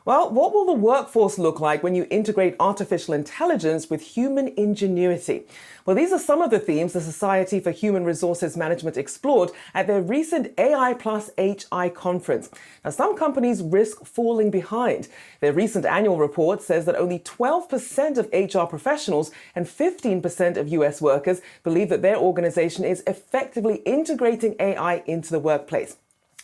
Well, what will the workforce look like when you integrate artificial intelligence with human ingenuity? Well, these are some of the themes the Society for Human Resources Management explored at their recent AI+HI conference. Now, some companies risk falling behind. Their recent annual report says that only 12% of HR professionals and 15% of US workers believe that their organization is effectively integrating AI into the workplace.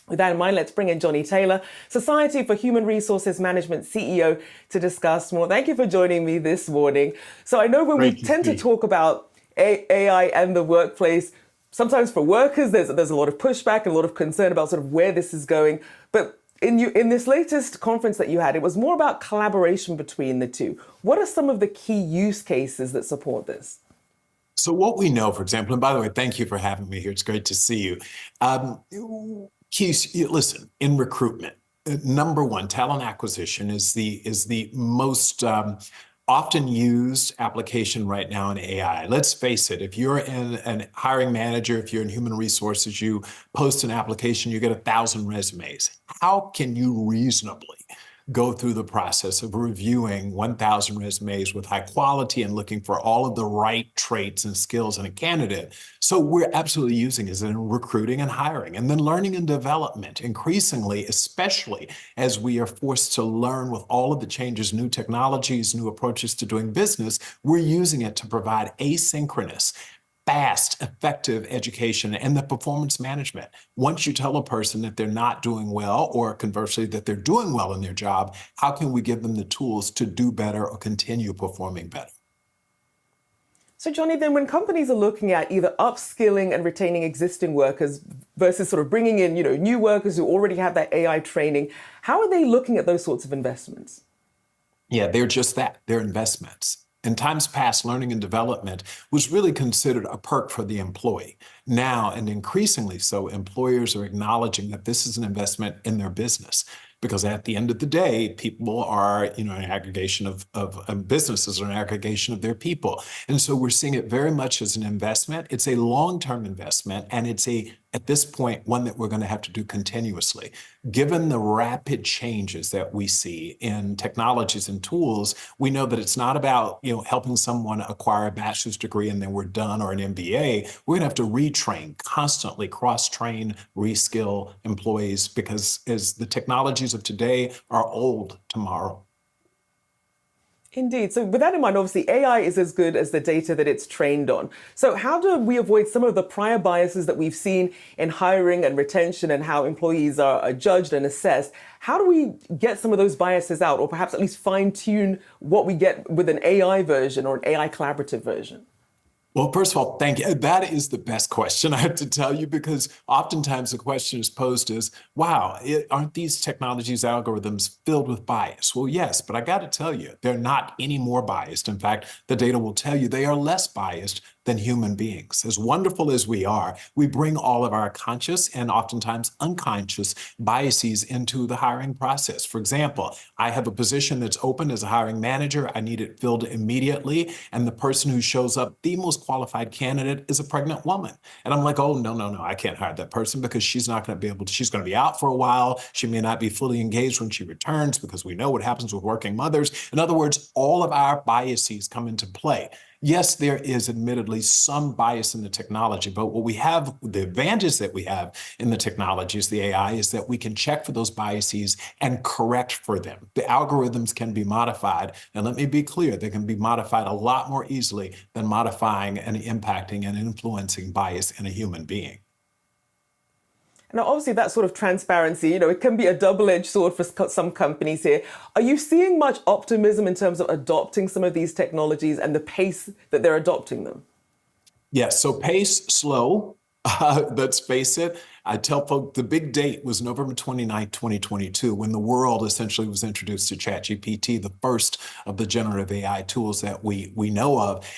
With that in mind, let's bring in Johnny Taylor, Society for Human Resources Management CEO, to discuss more. Thank you for joining me this morning. So I know when we tend to talk about AI and the workplace, sometimes for workers, there's a lot of pushback and a lot of concern about sort of where this is going. But in this latest conference that you had, it was more about collaboration between the two. What are some of the key use cases that support this? So what we know, for example, and by the way, thank you for having me here. It's great to see you. Keith, listen, in recruitment, number one, talent acquisition is the most often used application right now in AI. Let's face it, if you're an hiring manager, if you're in human resources, you post an application, you get 1,000 resumes. How can you reasonably go through the process of reviewing 1,000 resumes with high quality and looking for all of the right traits and skills in a candidate? So we're absolutely using it in recruiting and hiring, and then learning and development increasingly, especially as we are forced to learn with all of the changes, new technologies, new approaches to doing business. We're using it to provide asynchronous, fast, effective education and the performance management. Once you tell a person that they're not doing well, or conversely, that they're doing well in their job, how can we give them the tools to do better or continue performing better? So Johnny, then when companies are looking at either upskilling and retaining existing workers versus sort of bringing in, new workers who already have that AI training, how are they looking at those sorts of investments? Yeah, they're just that. They're investments. In times past, learning and development was really considered a perk for the employee. Now, and increasingly so, employers are acknowledging that this is an investment in their business. Because at the end of the day, people are, an aggregation of businesses are an aggregation of their people. And so we're seeing it very much as an investment. It's a long-term investment, and it's at this point, one that we're going to have to do continuously. Given the rapid changes that we see in technologies and tools, we know that it's not about, helping someone acquire a bachelor's degree and then we're done, or an MBA. We're going to have to retrain, constantly cross-train, reskill employees, because as the technologies of today are old tomorrow. Indeed. So with that in mind, obviously AI is as good as the data that it's trained on. So how do we avoid some of the prior biases that we've seen in hiring and retention and how employees are judged and assessed? How do we get some of those biases out, or perhaps at least fine tune what we get with an AI version or an AI collaborative version? Well, first of all, thank you. That is the best question, I have to tell you, because oftentimes the question is posed as, wow, aren't these technologies, algorithms filled with bias? Well, yes, but I got to tell you, they're not any more biased. In fact, the data will tell you they are less biased than human beings. As wonderful as we are, we bring all of our conscious and oftentimes unconscious biases into the hiring process. For example, I have a position that's open as a hiring manager. I need it filled immediately. And the person who shows up, the most qualified candidate, is a pregnant woman. And I'm like, oh, no, I can't hire that person because she's not going to be able to, she's going to be out for a while. She may not be fully engaged when she returns, because we know what happens with working mothers. In other words, all of our biases come into play. Yes, there is admittedly some bias in the technology, but what we have, the advantage that we have in the technologies, the AI, is that we can check for those biases and correct for them. The algorithms can be modified, and let me be clear, they can be modified a lot more easily than modifying and impacting and influencing bias in a human being. Now, obviously, that sort of transparency, it can be a double-edged sword for some companies here. Are you seeing much optimism in terms of adopting some of these technologies and the pace that they're adopting them? Yes, so pace, slow, let's face it. I tell folks the big date was November 29th, 2022, when the world essentially was introduced to ChatGPT, the first of the generative AI tools that we know of.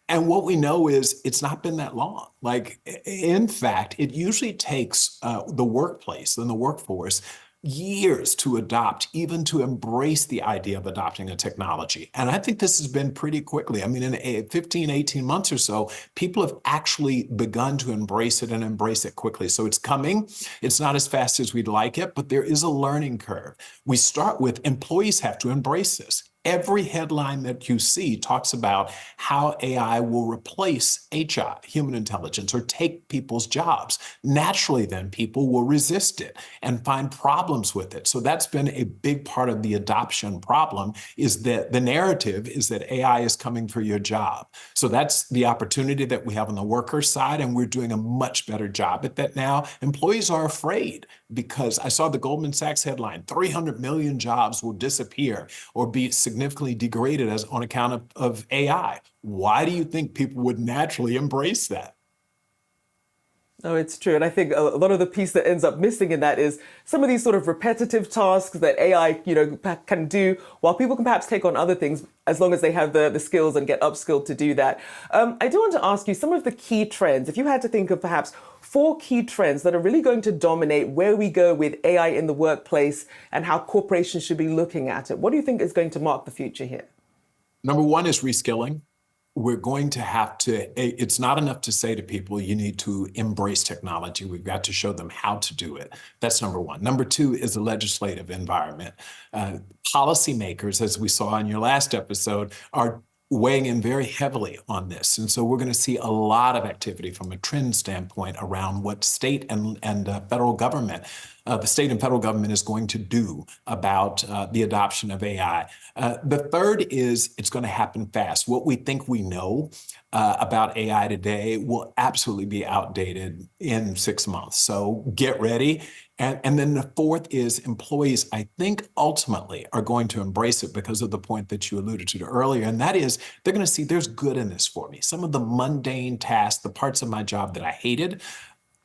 And what we know is it's not been that long. Like, in fact, it usually takes the workplace and the workforce years to adopt, even to embrace the idea of adopting a technology. And I think this has been pretty quickly. I mean, in 15, 18 months or so, people have actually begun to embrace it and embrace it quickly. So it's coming. It's not as fast as we'd like it, but there is a learning curve. We start with employees have to embrace this. Every headline that you see talks about how AI will replace HI, human intelligence, or take people's jobs. Naturally, then people will resist it and find problems with it. So that's been a big part of the adoption problem, is that the narrative is that AI is coming for your job. So that's the opportunity that we have on the worker side, and we're doing a much better job at that now. Employees are afraid because I saw the Goldman Sachs headline, 300 million jobs will disappear or be significantly degraded as on account of AI. Why do you think people would naturally embrace that? No, it's true. And I think a lot of the piece that ends up missing in that is some of these sort of repetitive tasks that AI, can do, while people can perhaps take on other things as long as they have the skills and get upskilled to do that. I do want to ask you some of the key trends. If you had to think of perhaps 4 key trends that are really going to dominate where we go with AI in the workplace and how corporations should be looking at it, what do you think is going to mark the future here? Number one is reskilling. We're going to have to, it's not enough to say to people, you need to embrace technology. We've got to show them how to do it. That's number one. Number two is the legislative environment. Policymakers, as we saw in your last episode, are weighing in very heavily on this. And so we're going to see a lot of activity from a trend standpoint around what state and federal government, the state and federal government is going to do about the adoption of AI. The third is it's going to happen fast. What we think we know about AI today will absolutely be outdated in 6 months. So get ready. And then the fourth is employees, I think, ultimately are going to embrace it because of the point that you alluded to earlier. And that is, they're going to see there's good in this for me. Some of the mundane tasks, the parts of my job that I hated,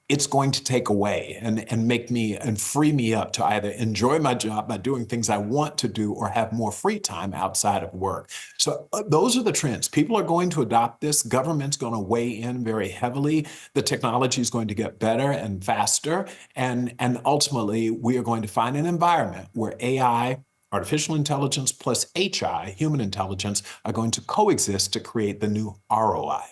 it's going to take away and make me and free me up to either enjoy my job by doing things I want to do or have more free time outside of work. So those are the trends. People are going to adopt this. Government's going to weigh in very heavily. The technology is going to get better and faster. And ultimately, we are going to find an environment where AI, artificial intelligence plus HI, human intelligence, are going to coexist to create the new ROI.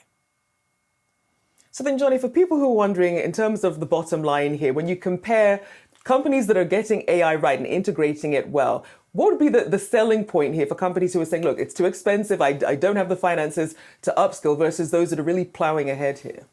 So then, Johnny, for people who are wondering, in terms of the bottom line here, when you compare companies that are getting AI right and integrating it well, what would be the selling point here for companies who are saying, look, it's too expensive, I don't have the finances to upskill, versus those that are really plowing ahead here?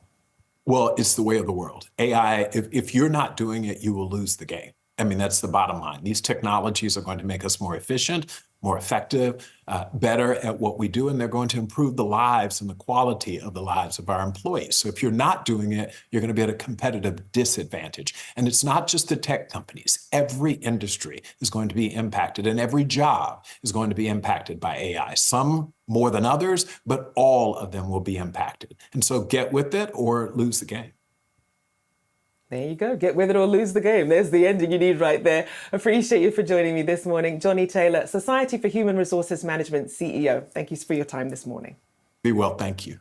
Well, it's the way of the world. AI, if you're not doing it, you will lose the game. I mean, that's the bottom line. These technologies are going to make us more efficient, more effective, better at what we do, and they're going to improve the lives and the quality of the lives of our employees. So if you're not doing it, you're going to be at a competitive disadvantage. And it's not just the tech companies. Every industry is going to be impacted, and every job is going to be impacted by AI. Some more than others, but all of them will be impacted. And so get with it or lose the game. There you go. Get with it or lose the game. There's the ending you need right there. Appreciate you for joining me this morning. Johnny Taylor, Society for Human Resources Management CEO. Thank you for your time this morning. Be well. Thank you.